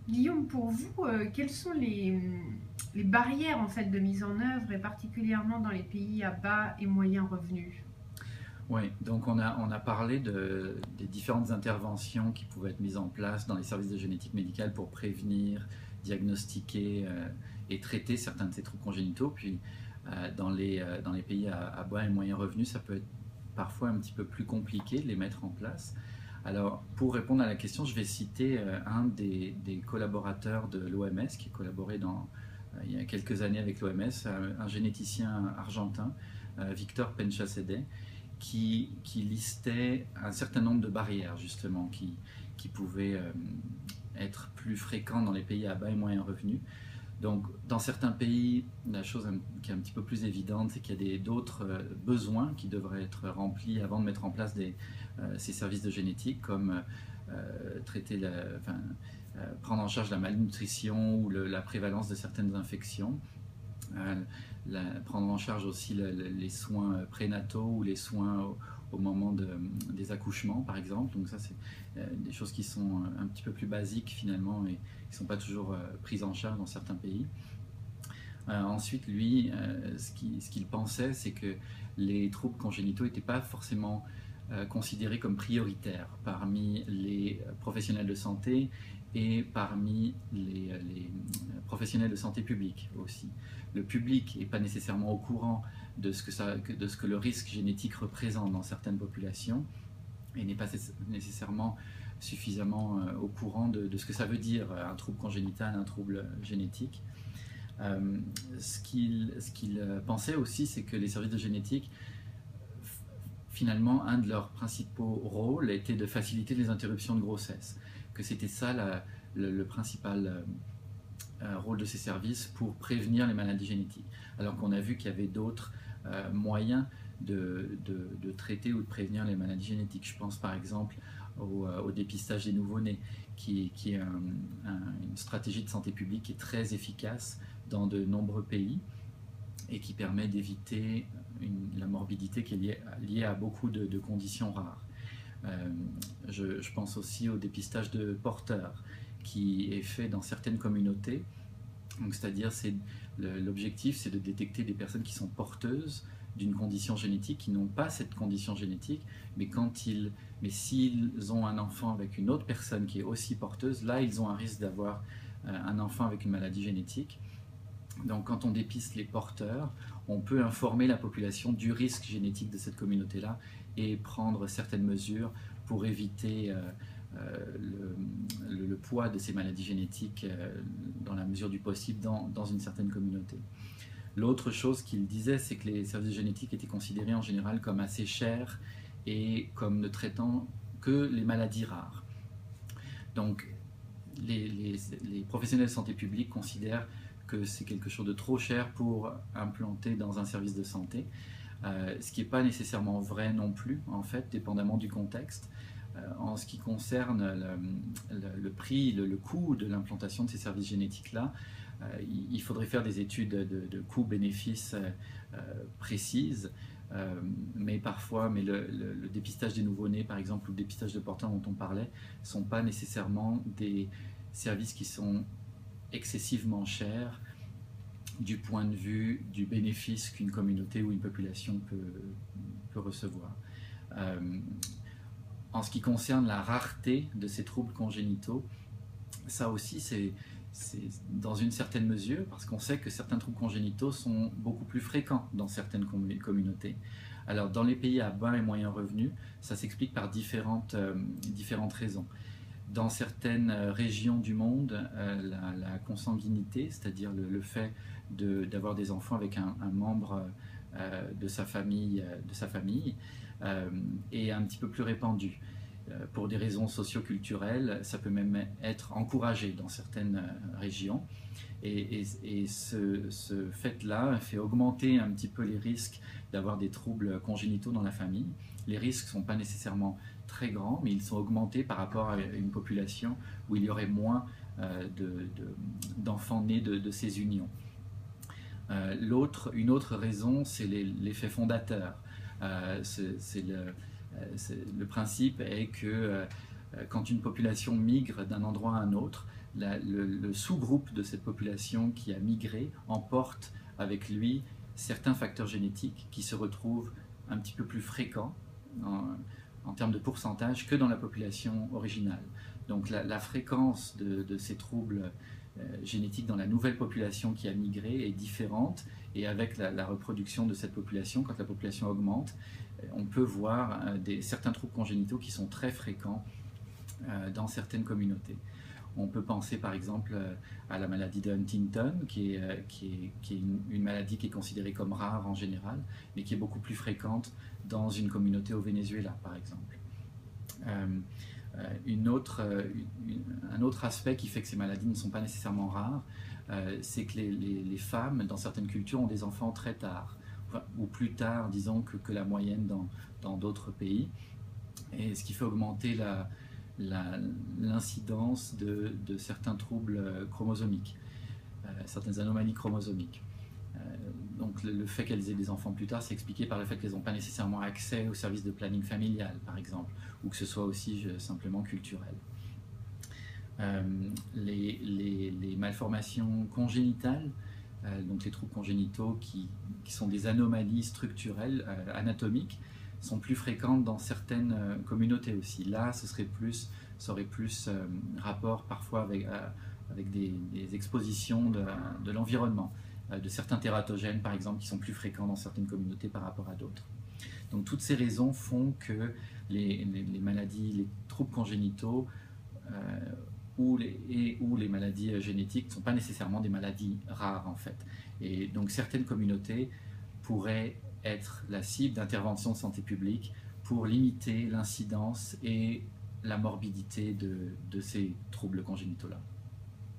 Guillaume, pour vous, quelles sont les barrières en fait de mise en œuvre, et particulièrement dans les pays à bas et moyens revenus? Oui, donc on a parlé des différentes interventions qui pouvaient être mises en place dans les services de génétique médicale pour prévenir, diagnostiquer et traiter certains de ces troubles congénitaux. Puis dans les pays à bas et moyens revenus, ça peut être parfois un petit peu plus compliqué de les mettre en place. Alors, pour répondre à la question, je vais citer un des collaborateurs de l'OMS qui a collaboré il y a quelques années avec l'OMS, un généticien argentin, Victor Penchacede, qui listait un certain nombre de barrières justement qui pouvaient être plus fréquentes dans les pays à bas et moyens revenus. Donc, dans certains pays, la chose qui est un petit peu plus évidente, c'est qu'il y a d'autres besoins qui devraient être remplis avant de mettre en place ces services de génétique, comme traiter prendre en charge la malnutrition ou la prévalence de certaines infections. Euh, Prendre en charge aussi les soins prénataux ou les soins au moment des accouchements, par exemple. Donc ça, c'est des choses qui sont un petit peu plus basiques finalement et qui ne sont pas toujours prises en charge dans certains pays. Ensuite, lui, ce qu'il pensait, c'est que les troubles congénitaux n'étaient pas forcément considérés comme prioritaires parmi les professionnels de santé et parmi les professionnels de santé publique aussi. Le public n'est pas nécessairement au courant de ce que le risque génétique représente dans certaines populations et n'est pas nécessairement suffisamment au courant de ce que ça veut dire un trouble congénital, un trouble génétique. Ce qu'il pensait aussi, c'est que les services de génétique, finalement, un de leurs principaux rôles était de faciliter les interruptions de grossesse. Que c'était ça le principal rôle de ces services pour prévenir les maladies génétiques. Alors qu'on a vu qu'il y avait d'autres moyens de traiter ou de prévenir les maladies génétiques. Je pense par exemple au dépistage des nouveau-nés, qui est une stratégie de santé publique qui est très efficace dans de nombreux pays et qui permet d'éviter la morbidité qui est liée à beaucoup de conditions rares. Euh, je pense aussi au dépistage de porteurs qui est fait dans certaines communautés. Donc, c'est-à-dire, l'objectif, c'est de détecter des personnes qui sont porteuses d'une condition génétique, qui n'ont pas cette condition génétique, mais s'ils ont un enfant avec une autre personne qui est aussi porteuse, là, ils ont un risque d'avoir un enfant avec une maladie génétique. Donc, quand on dépiste les porteurs, on peut informer la population du risque génétique de cette communauté-là et prendre certaines mesures pour éviter le poids de ces maladies génétiques dans la mesure du possible dans une certaine communauté. L'autre chose qu'il disait, c'est que les services génétiques étaient considérés en général comme assez chers et comme ne traitant que les maladies rares. Donc, les professionnels de santé publique considèrent que c'est quelque chose de trop cher pour implanter dans un service de santé, ce qui n'est pas nécessairement vrai non plus, en fait, dépendamment du contexte. En ce qui concerne le prix, le coût de l'implantation de ces services génétiques-là, il faudrait faire des études de coûts-bénéfices précises, mais le dépistage des nouveau-nés, par exemple, ou le dépistage de porteurs dont on parlait, ne sont pas nécessairement des services qui sont excessivement chers du point de vue du bénéfice qu'une communauté ou une population peut recevoir. Euh, En ce qui concerne la rareté de ces troubles congénitaux, ça aussi c'est dans une certaine mesure, parce qu'on sait que certains troubles congénitaux sont beaucoup plus fréquents dans certaines communautés. Alors dans les pays à bas et moyens revenus, ça s'explique par différentes raisons. Dans certaines régions du monde, la consanguinité, c'est-à-dire le fait d'avoir des enfants avec un membre de sa famille, est un petit peu plus répandue. Pour des raisons socio-culturelles, ça peut même être encouragé dans certaines régions. Et ce fait-là fait augmenter un petit peu les risques d'avoir des troubles congénitaux dans la famille. Les risques ne sont pas nécessairement très grands, mais ils sont augmentés par rapport à une population où il y aurait moins d'enfants nés de ces unions. Une autre raison, c'est l'effet fondateur. Le principe est que Quand une population migre d'un endroit à un autre, le sous-groupe de cette population qui a migré emporte avec lui certains facteurs génétiques qui se retrouvent un petit peu plus fréquents en termes de pourcentage que dans la population originale. Donc la fréquence de ces troubles génétiques dans la nouvelle population qui a migré est différente, et avec la reproduction de cette population, quand la population augmente, on peut voir certains troubles congénitaux qui sont très fréquents dans certaines communautés. On peut penser par exemple à la maladie de Huntington, qui est une maladie qui est considérée comme rare en général, mais qui est beaucoup plus fréquente dans une communauté au Venezuela, par exemple. Un autre aspect qui fait que ces maladies ne sont pas nécessairement rares, c'est que les femmes, dans certaines cultures, ont des enfants très tard, ou plus tard, disons, que la moyenne dans d'autres pays, et ce qui fait augmenter l'incidence de certains troubles chromosomiques, certaines anomalies chromosomiques. Donc le fait qu'elles aient des enfants plus tard, c'est expliqué par le fait qu'elles n'ont pas nécessairement accès au service de planning familial, par exemple, ou que ce soit aussi simplement culturel. Les malformations congénitales, donc les troubles congénitaux qui sont des anomalies structurelles, anatomiques, sont plus fréquentes dans certaines communautés aussi. Là, ça aurait plus rapport parfois avec des expositions de l'environnement, de certains tératogènes par exemple qui sont plus fréquents dans certaines communautés par rapport à d'autres. Donc toutes ces raisons font que les maladies, les troubles congénitaux ou les maladies génétiques ne sont pas nécessairement des maladies rares en fait. Et donc certaines communautés pourraient être la cible d'interventions de santé publique pour limiter l'incidence et la morbidité de ces troubles congénitaux-là.